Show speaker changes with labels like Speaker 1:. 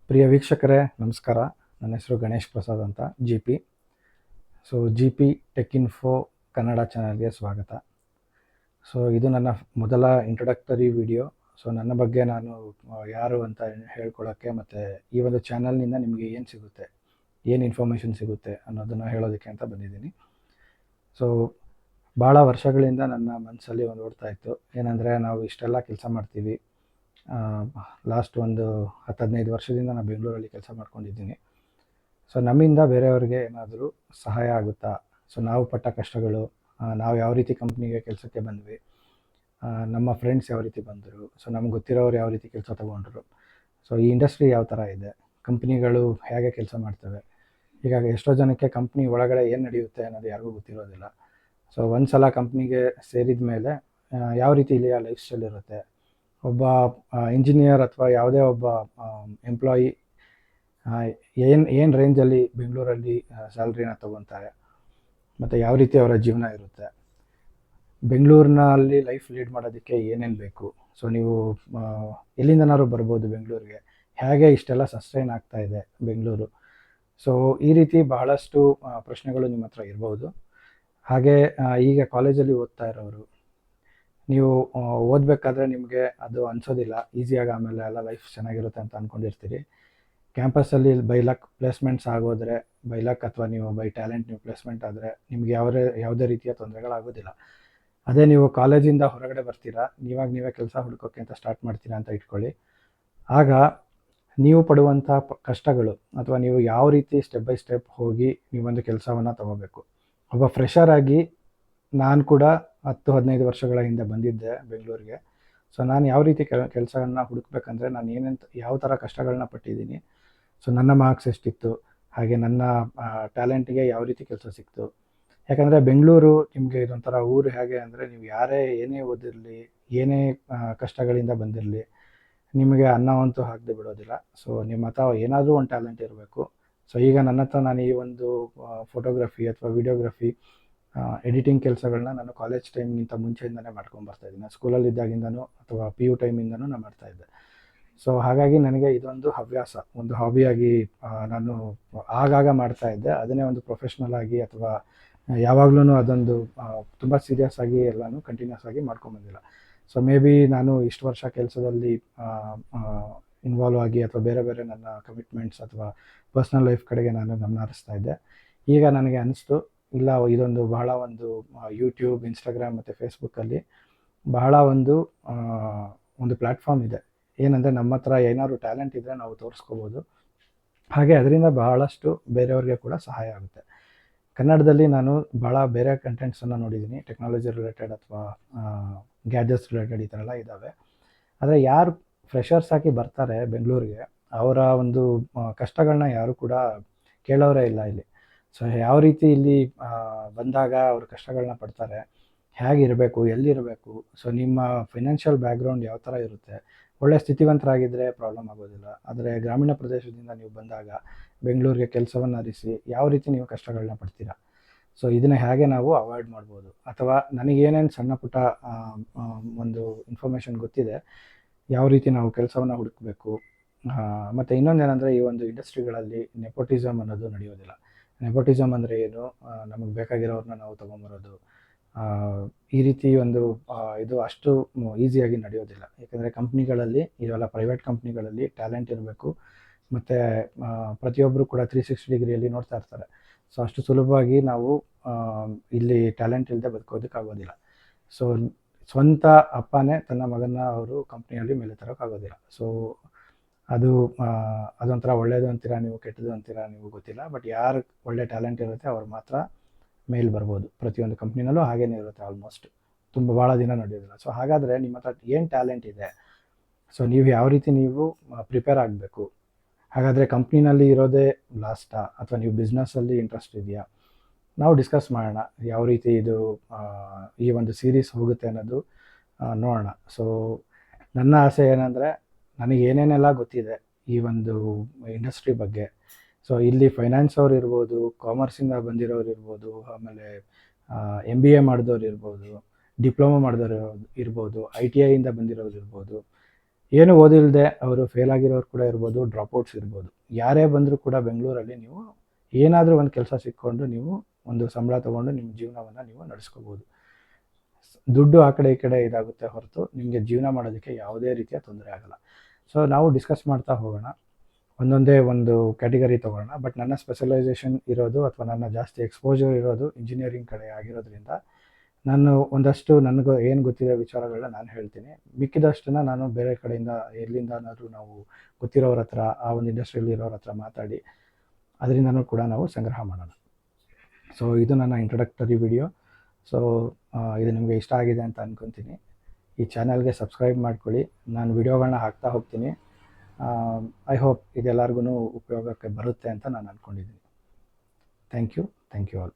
Speaker 1: ಪ್ರಿಯ ವೀಕ್ಷಕರೇ ನಮಸ್ಕಾರ. ನನ್ನ ಹೆಸರು ಗಣೇಶ್ ಪ್ರಸಾದ್ ಅಂತ, G P. G P tech info Kannada ಚಾನಲ್ಗೆ ಸ್ವಾಗತ. ಇದು ನನ್ನ ಮೊದಲ ಇಂಟ್ರೊಡಕ್ಟರಿ ವಿಡಿಯೋ. ನನ್ನ ಬಗ್ಗೆ ನಾನು ಯಾರು ಅಂತ ಹೇಳ್ಕೊಳ್ಳೋಕ್ಕೆ ಮತ್ತು ಈ ಒಂದು ಚಾನಲ್ನಿಂದ ನಿಮಗೆ ಏನು ಸಿಗುತ್ತೆ, ಏನು ಇನ್ಫಾರ್ಮೇಷನ್ ಸಿಗುತ್ತೆ ಅನ್ನೋದನ್ನು ಹೇಳೋದಕ್ಕೆ ಅಂತ ಬಂದಿದ್ದೀನಿ. ಭಾಳ ವರ್ಷಗಳಿಂದ ನನ್ನ ಮನಸ್ಸಲ್ಲಿ ಒಂದು ಓಡ್ತಾ ಇತ್ತು, ಏನಂದರೆ ನಾವು ಇಷ್ಟೆಲ್ಲ ಕೆಲಸ ಮಾಡ್ತೀವಿ. ಲಾಸ್ಟ್ ಒಂದು 10-15 ವರ್ಷದಿಂದ ನಾನು ಬೆಂಗಳೂರಲ್ಲಿ ಕೆಲಸ ಮಾಡ್ಕೊಂಡಿದ್ದೀನಿ. ನಮ್ಮಿಂದ ಬೇರೆಯವ್ರಿಗೆ ಏನಾದರೂ ಸಹಾಯ ಆಗುತ್ತಾ? ನಾವು ಪಟ್ಟ ಕಷ್ಟಗಳು, ನಾವು ಯಾವ ರೀತಿ ಕಂಪ್ನಿಗೆ ಕೆಲಸಕ್ಕೆ ಬಂದ್ವಿ, ನಮ್ಮ ಫ್ರೆಂಡ್ಸ್ ಯಾವ ರೀತಿ ಬಂದರು, ನಮ್ಗೆ ಗೊತ್ತಿರೋರು ಯಾವ ರೀತಿ ಕೆಲಸ ತೊಗೊಂಡ್ರು, ಈ ಇಂಡಸ್ಟ್ರಿ ಯಾವ ಥರ ಇದೆ, ಕಂಪ್ನಿಗಳು ಹೇಗೆ ಕೆಲಸ ಮಾಡ್ತವೆ. ಈಗ ಎಷ್ಟೋ ಜನಕ್ಕೆ ಕಂಪ್ನಿ ಒಳಗಡೆ ಏನು ನಡೆಯುತ್ತೆ ಅನ್ನೋದು ಯಾರಿಗೂ ಗೊತ್ತಿರೋದಿಲ್ಲ. ಒಂದು ಸಲ ಕಂಪ್ನಿಗೆ ಸೇರಿದ ಮೇಲೆ ಯಾವ ರೀತಿ ಇಲ್ಲಿಯ ಲೈಫ್ ಸ್ಟೈಲ್ ಇರುತ್ತೆ, ಒಬ್ಬ ಇಂಜಿನಿಯರ್ ಅಥವಾ ಯಾವುದೇ ಒಬ್ಬ ಎಂಪ್ಲಾಯಿ ಏನು ರೇಂಜಲ್ಲಿ ಬೆಂಗಳೂರಲ್ಲಿ ಸ್ಯಾಲ್ರಿನ ತೊಗೊತಾರೆ, ಮತ್ತು ಯಾವ ರೀತಿ ಅವರ ಜೀವನ ಇರುತ್ತೆ, ಬೆಂಗಳೂರಿನಲ್ಲಿ ಲೈಫ್ ಲೀಡ್ ಮಾಡೋದಕ್ಕೆ ಏನೇನು ಬೇಕು, ನೀವು ಎಲ್ಲಿಂದನಾದ್ರು ಬರ್ಬೋದು ಬೆಂಗಳೂರಿಗೆ, ಹೇಗೆ ಇಷ್ಟೆಲ್ಲ ಸಸ್ಟೈನ್ ಆಗ್ತಾ ಇದೆ ಬೆಂಗಳೂರು. ಈ ರೀತಿ ಬಹಳಷ್ಟು ಪ್ರಶ್ನೆಗಳು ನಿಮ್ಮ ಹತ್ರ ಇರ್ಬೋದು. ಹಾಗೆ ಈಗ ಕಾಲೇಜಲ್ಲಿ ಓದ್ತಾ ಇರೋರು, ನೀವು ಓದಬೇಕಾದ್ರೆ ನಿಮಗೆ ಅದು ಅನಿಸೋದಿಲ್ಲ ಈಸಿಯಾಗಿ, ಆಮೇಲೆ ಎಲ್ಲ ಲೈಫ್ ಚೆನ್ನಾಗಿರುತ್ತೆ ಅಂತ ಅಂದ್ಕೊಂಡಿರ್ತೀರಿ. ಕ್ಯಾಂಪಸ್ಸಲ್ಲಿ ಬೈ ಲಕ್ ಪ್ಲೇಸ್ಮೆಂಟ್ಸ್ ಆಗೋದ್ರೆ, ಬೈ ಲಕ್ ಅಥವಾ ನೀವು ಬೈ ಟ್ಯಾಲೆಂಟ್ ನೀವು ಪ್ಲೇಸ್ಮೆಂಟ್ ಆದರೆ ನಿಮಗೆ ಯಾವುದೇ ರೀತಿಯ ತೊಂದರೆಗಳಾಗೋದಿಲ್ಲ. ಅದೇ ನೀವು ಕಾಲೇಜಿಂದ ಹೊರಗಡೆ ಬರ್ತೀರಾ, ನೀವೇ ಕೆಲಸ ಹುಡುಕೋಕ್ಕೆ ಅಂತ ಸ್ಟಾರ್ಟ್ ಮಾಡ್ತೀರಾ ಅಂತ ಇಟ್ಕೊಳ್ಳಿ. ಆಗ ನೀವು ಪಡುವಂಥ ಕಷ್ಟಗಳು, ಅಥವಾ ನೀವು ಯಾವ ರೀತಿ ಸ್ಟೆಪ್ ಬೈ ಸ್ಟೆಪ್ ಹೋಗಿ ನೀವೊಂದು ಕೆಲಸವನ್ನು ತಗೋಬೇಕು. ಒಬ್ಬ ಫ್ರೆಷರ್ ಆಗಿ ನಾನು ಕೂಡ 10-15 ವರ್ಷಗಳ ಹಿಂದೆ ಬಂದಿದ್ದೆ ಬೆಂಗಳೂರಿಗೆ. ನಾನು ಯಾವ ರೀತಿ ಕೆಲಸಗಳನ್ನ ಹುಡುಕ್ಬೇಕಂದ್ರೆ, ನಾನು ಯಾವ ಥರ ಕಷ್ಟಗಳನ್ನ ಪಟ್ಟಿದ್ದೀನಿ, ನನ್ನ ಮಾರ್ಕ್ಸ್ ಎಷ್ಟಿತ್ತು, ಹಾಗೆ ನನ್ನ ಟ್ಯಾಲೆಂಟಿಗೆ ಯಾವ ರೀತಿ ಕೆಲಸ ಸಿಕ್ತು. ಯಾಕಂದರೆ ಬೆಂಗಳೂರು ನಿಮಗೆ ಇದೊಂಥರ ಊರು. ಹೇಗೆ ಅಂದರೆ, ನೀವು ಏನೇ ಓದಿರಲಿ, ಏನೇ ಕಷ್ಟಗಳಿಂದ ಬಂದಿರಲಿ, ನಿಮಗೆ ಅನ್ನವಂತೂ ಹಾಕದೆ ಬಿಡೋದಿಲ್ಲ. ನಿಮ್ಮ ಹತ್ರ ಏನಾದರೂ ಒಂದು ಟ್ಯಾಲೆಂಟ್ ಇರಬೇಕು. ಈಗ ನನ್ನ ಹತ್ರ ನಾನು ಈ ಒಂದು ಫೋಟೋಗ್ರಫಿ ಅಥವಾ ವಿಡಿಯೋಗ್ರಫಿ, ಎಡಿಟಿಂಗ್ ಕೆಲಸಗಳನ್ನ ನಾನು ಕಾಲೇಜ್ ಟೈಮ್ಗಿಂತ ಮುಂಚೆಯಿಂದನೇ ಮಾಡ್ಕೊಂಡ್ಬರ್ತಾಯಿದ್ದೀನಿ. ಸ್ಕೂಲಲ್ಲಿದ್ದಾಗಿಂದನೂ ಅಥವಾ PU ಟೈಮಿಂದನೂ ನಾನು ಮಾಡ್ತಾಯಿದ್ದೆ. ಹಾಗಾಗಿ ನನಗೆ ಇದೊಂದು ಹವ್ಯಾಸ, ಒಂದು ಹಾಬಿಯಾಗಿ ನಾನು ಆಗಾಗ ಮಾಡ್ತಾಯಿದ್ದೆ. ಅದನ್ನೇ ಒಂದು ಪ್ರೊಫೆಷ್ನಲ್ ಆಗಿ ಅಥವಾ ಯಾವಾಗಲೂ ಅದೊಂದು ತುಂಬ ಸೀರಿಯಸ್ ಆಗಿ ಎಲ್ಲನೂ ಕಂಟಿನ್ಯೂಸ್ ಆಗಿ ಮಾಡ್ಕೊಂಬಂದಿಲ್ಲ. ಮೇ ಬಿ ನಾನು ಇಷ್ಟು ವರ್ಷ ಕೆಲಸದಲ್ಲಿ ಇನ್ವಾಲ್ವ್ ಆಗಿ ಅಥವಾ ಬೇರೆ ಬೇರೆ ನನ್ನ ಕಮಿಟ್ಮೆಂಟ್ಸ್ ಅಥವಾ ಪರ್ಸ್ನಲ್ ಲೈಫ್ ಕಡೆಗೆ ನಾನು ಗಮನ ಹರಿಸ್ತಾ ಇದ್ದೆ. ಈಗ ನನಗೆ ಅನ್ನಿಸ್ತು, ಇಲ್ಲ, ಇದೊಂದು ಬಹಳ ಒಂದು ಯೂಟ್ಯೂಬ್, ಇನ್ಸ್ಟಾಗ್ರಾಮ್ ಮತ್ತು ಫೇಸ್ಬುಕ್ಕಲ್ಲಿ ಬಹಳ ಒಂದು ಪ್ಲ್ಯಾಟ್ಫಾರ್ಮ್ ಇದೆ. ಏನಂದರೆ, ನಮ್ಮ ಹತ್ರ ಏನಾದ್ರು ಟ್ಯಾಲೆಂಟ್ ಇದ್ದರೆ ನಾವು ತೋರಿಸ್ಕೋಬೋದು. ಹಾಗೆ ಅದರಿಂದ ಬಹಳಷ್ಟು ಬೇರೆಯವ್ರಿಗೆ ಕೂಡ ಸಹಾಯ ಆಗುತ್ತೆ. ಕನ್ನಡದಲ್ಲಿ ನಾನು ಭಾಳ ಬೇರೆ ಕಂಟೆಂಟ್ಸನ್ನು ನೋಡಿದ್ದೀನಿ, ಟೆಕ್ನಾಲಜಿ ರಿಲೇಟೆಡ್ ಅಥವಾ ಗ್ಯಾಜೆಟ್ಸ್ ರಿಲೇಟೆಡ್ ಈ ಥರ ಎಲ್ಲ ಇದ್ದಾವೆ. ಆದರೆ ಯಾರು ಫ್ರೆಷರ್ಸ್ ಆಗಿ ಬರ್ತಾರೆ ಬೆಂಗಳೂರಿಗೆ, ಅವರ ಒಂದು ಕಷ್ಟಗಳನ್ನ ಯಾರು ಕೂಡ ಕೇಳೋರೇ ಇಲ್ಲ ಇಲ್ಲಿ. ಯಾವ ರೀತಿ ಇಲ್ಲಿ ಬಂದಾಗ ಅವರು ಕಷ್ಟಗಳನ್ನ ಪಡ್ತಾರೆ, ಹೇಗಿರಬೇಕು, ಎಲ್ಲಿರಬೇಕು, ನಿಮ್ಮ ಫೈನಾನ್ಷಿಯಲ್ ಬ್ಯಾಕ್ಗ್ರೌಂಡ್ ಯಾವ ಥರ ಇರುತ್ತೆ, ಒಳ್ಳೆ ಸ್ಥಿತಿವಂತರಾಗಿದ್ದರೆ ಪ್ರಾಬ್ಲಮ್ ಆಗೋದಿಲ್ಲ. ಆದರೆ ಗ್ರಾಮೀಣ ಪ್ರದೇಶದಿಂದ ನೀವು ಬಂದಾಗ ಬೆಂಗಳೂರಿಗೆ ಕೆಲಸವನ್ನು ಅರಿಸಿ ಯಾವ ರೀತಿ ನೀವು ಕಷ್ಟಗಳನ್ನ ಪಡ್ತೀರಾ, ಇದನ್ನು ಹೇಗೆ ನಾವು ಅವಾಯ್ಡ್ ಮಾಡ್ಬೋದು, ಅಥವಾ ನನಗೇನೇನು ಸಣ್ಣ ಪುಟ್ಟ ಒಂದು ಇನ್ಫಾರ್ಮೇಷನ್ ಗೊತ್ತಿದೆ, ಯಾವ ರೀತಿ ನಾವು ಕೆಲಸವನ್ನು ಹುಡುಕಬೇಕು. ಮತ್ತು ಇನ್ನೊಂದೇನೆಂದರೆ, ಈ ಒಂದು ಇಂಡಸ್ಟ್ರಿಗಳಲ್ಲಿ ನೆಪೋಟಿಸಮ್ ಅನ್ನೋದು ನಡೆಯೋದಿಲ್ಲ. ನೆಪೋಟಿಸಮ್ ಅಂದರೆ ಏನು, ನಮಗೆ ಬೇಕಾಗಿರೋರನ್ನ ನಾವು ತೊಗೊಂಬರೋದು, ಈ ರೀತಿ ಇದು ಅಷ್ಟು ಈಸಿಯಾಗಿ ನಡೆಯೋದಿಲ್ಲ. ಯಾಕಂದರೆ ಕಂಪ್ನಿಗಳಲ್ಲಿ, ಇವೆಲ್ಲ ಪ್ರೈವೇಟ್ ಕಂಪ್ನಿಗಳಲ್ಲಿ ಟ್ಯಾಲೆಂಟ್ ಇರಬೇಕು, ಮತ್ತು ಪ್ರತಿಯೊಬ್ಬರು ಕೂಡ 360 ಡಿಗ್ರಿಯಲ್ಲಿ ನೋಡ್ತಾ ಇರ್ತಾರೆ. ಅಷ್ಟು ಸುಲಭವಾಗಿ ನಾವು ಇಲ್ಲಿ ಟ್ಯಾಲೆಂಟ್ ಇಲ್ಲದೆ ಬದುಕೋದಕ್ಕಾಗೋದಿಲ್ಲ. ಸ್ವಂತ ಅಪ್ಪನೇ ತನ್ನ ಮಗನ ಅವರು ಕಂಪ್ನಿಯಲ್ಲಿ ಮೇಲೆ ತರೋಕ್ಕಾಗೋದಿಲ್ಲ. ಅದೊಂಥರ ಒಳ್ಳೆಯದು ಅಂತೀರಾ ನೀವು, ಕೆಟ್ಟದ್ದು ಅಂತೀರಾ ನೀವು, ಗೊತ್ತಿಲ್ಲ. ಬಟ್ ಯಾರು ಒಳ್ಳೆ ಟ್ಯಾಲೆಂಟ್ ಇರುತ್ತೆ ಅವ್ರು ಮಾತ್ರ ಮೇಲ್ ಬರ್ಬೋದು. ಪ್ರತಿಯೊಂದು ಕಂಪ್ನಿನಲ್ಲೂ ಹಾಗೇನೇ ಇರುತ್ತೆ, ಆಲ್ಮೋಸ್ಟ್ ಭಾಳ ದಿನ ನಡೆಯೋದಿಲ್ಲ. ಹಾಗಾದರೆ ನಿಮ್ಮ ಹತ್ರ ಏನು ಟ್ಯಾಲೆಂಟ್ ಇದೆ, ನೀವು ಯಾವ ರೀತಿ ನೀವು ಪ್ರಿಪೇರ್ ಆಗಬೇಕು. ಹಾಗಾದರೆ ಕಂಪ್ನಿನಲ್ಲಿ ಇರೋದೇ ಲಾಸ್ಟಾ, ಅಥವಾ ನೀವು ಬಿಸ್ನೆಸ್ಸಲ್ಲಿ ಇಂಟ್ರೆಸ್ಟ್ ಇದೆಯಾ, ನಾವು ಡಿಸ್ಕಸ್ ಮಾಡೋಣ. ಯಾವ ರೀತಿ ಈ ಒಂದು ಸೀರೀಸ್ ಹೋಗುತ್ತೆ ಅನ್ನೋದು ನೋಡೋಣ. ನನ್ನ ಆಸೆ ಏನಂದರೆ, ನನಗೆ ಏನೇನೆಲ್ಲ ಗೊತ್ತಿದೆ ಈ ಒಂದು ಇಂಡಸ್ಟ್ರಿ ಬಗ್ಗೆ, ಇಲ್ಲಿ ಫೈನಾನ್ಸ್ ಅವ್ರು ಇರ್ಬೋದು, ಕಾಮರ್ಸಿಂದ ಬಂದಿರೋರು ಇರ್ಬೋದು, ಆಮೇಲೆ MBA ಮಾಡಿದವ್ರು ಇರ್ಬೋದು, ಡಿಪ್ಲೊಮಾ ಮಾಡಿದವರು ಇರ್ಬೋದು, ITI ಇಂದ ಬಂದಿರೋರು ಇರ್ಬೋದು, ಏನು ಓದಿಲ್ಲದೆ ಅವರು ಫೇಲ್ ಆಗಿರೋರು ಕೂಡ ಇರ್ಬೋದು, ಡ್ರಾಪ್ಔಟ್ಸ್ ಇರ್ಬೋದು. ಯಾರೇ ಬಂದರೂ ಕೂಡ ಬೆಂಗಳೂರಲ್ಲಿ ನೀವು ಏನಾದರೂ ಒಂದು ಕೆಲಸ ಸಿಕ್ಕೊಂಡು ನೀವು ಒಂದು ಸಂಬಳ ತೊಗೊಂಡು ನಿಮ್ಮ ಜೀವನವನ್ನು ನೀವು ನಡೆಸ್ಕೋಬೋದು. ದುಡ್ಡು ಆ ಕಡೆ ಈ ಕಡೆ ಇದಾಗುತ್ತೆ ಹೊರತು ನಿಮಗೆ ಜೀವನ ಮಾಡೋದಕ್ಕೆ ಯಾವುದೇ ರೀತಿಯ ತೊಂದರೆ ಆಗಲ್ಲ. ಸೊ ನಾವು ಡಿಸ್ಕಸ್ ಮಾಡ್ತಾ ಹೋಗೋಣ, ಒಂದೊಂದೇ ಒಂದು ಕ್ಯಾಟಗರಿ ತೊಗೊಳ್ಳೋಣ. ಬಟ್ ನನ್ನ ಸ್ಪೆಷಲೈಸೇಷನ್ ಇರೋದು ಅಥವಾ ನನ್ನ ಜಾಸ್ತಿ ಎಕ್ಸ್ಪೋಜರ್ ಇರೋದು ಇಂಜಿನಿಯರಿಂಗ್ ಕಡೆ ಆಗಿರೋದ್ರಿಂದ ನಾನು ಒಂದಷ್ಟು ನನಗೆ ಏನು ಗೊತ್ತಿದೆ ವಿಚಾರಗಳನ್ನ ನಾನು ಹೇಳ್ತೀನಿ. ಮಿಕ್ಕಿದಷ್ಟನ್ನು ನಾನು ಬೇರೆ ಕಡೆಯಿಂದ ಎಲ್ಲಿಂದನಾದರೂ ನಾವು ಗೊತ್ತಿರೋರ ಹತ್ರ, ಆ ಒಂದು ಇಂಡಸ್ಟ್ರಿಯಲ್ಲಿ ಇರೋರ ಹತ್ರ ಮಾತಾಡಿ ಅದರಿಂದನೂ ಕೂಡ ನಾವು ಸಂಗ್ರಹ ಮಾಡೋಣ. ಸೊ ಇದು ನನ್ನ ಇಂಟ್ರೊಡಕ್ಟರಿ ವಿಡಿಯೋ. ಸೊ ಇದು ನಿಮಗೆ ಇಷ್ಟ ಆಗಿದೆ ಅಂತ ಅಂದ್ಕೊತೀನಿ. ಈ ಚಾನಲ್ಗೆ ಸಬ್ಸ್ಕ್ರೈಬ್ ಮಾಡ್ಕೊಳ್ಳಿ, ನಾನು ವಿಡಿಯೋಗಳನ್ನ ಹಾಕ್ತಾ ಹೋಗ್ತೀನಿ. ಐ ಹೋಪ್ ಇದೆಲ್ಲರಿಗೂ ಉಪಯೋಗಕ್ಕೆ ಬರುತ್ತೆ ಅಂತ ನಾನು ಅಂದ್ಕೊಂಡಿದ್ದೀನಿ. Thank you all.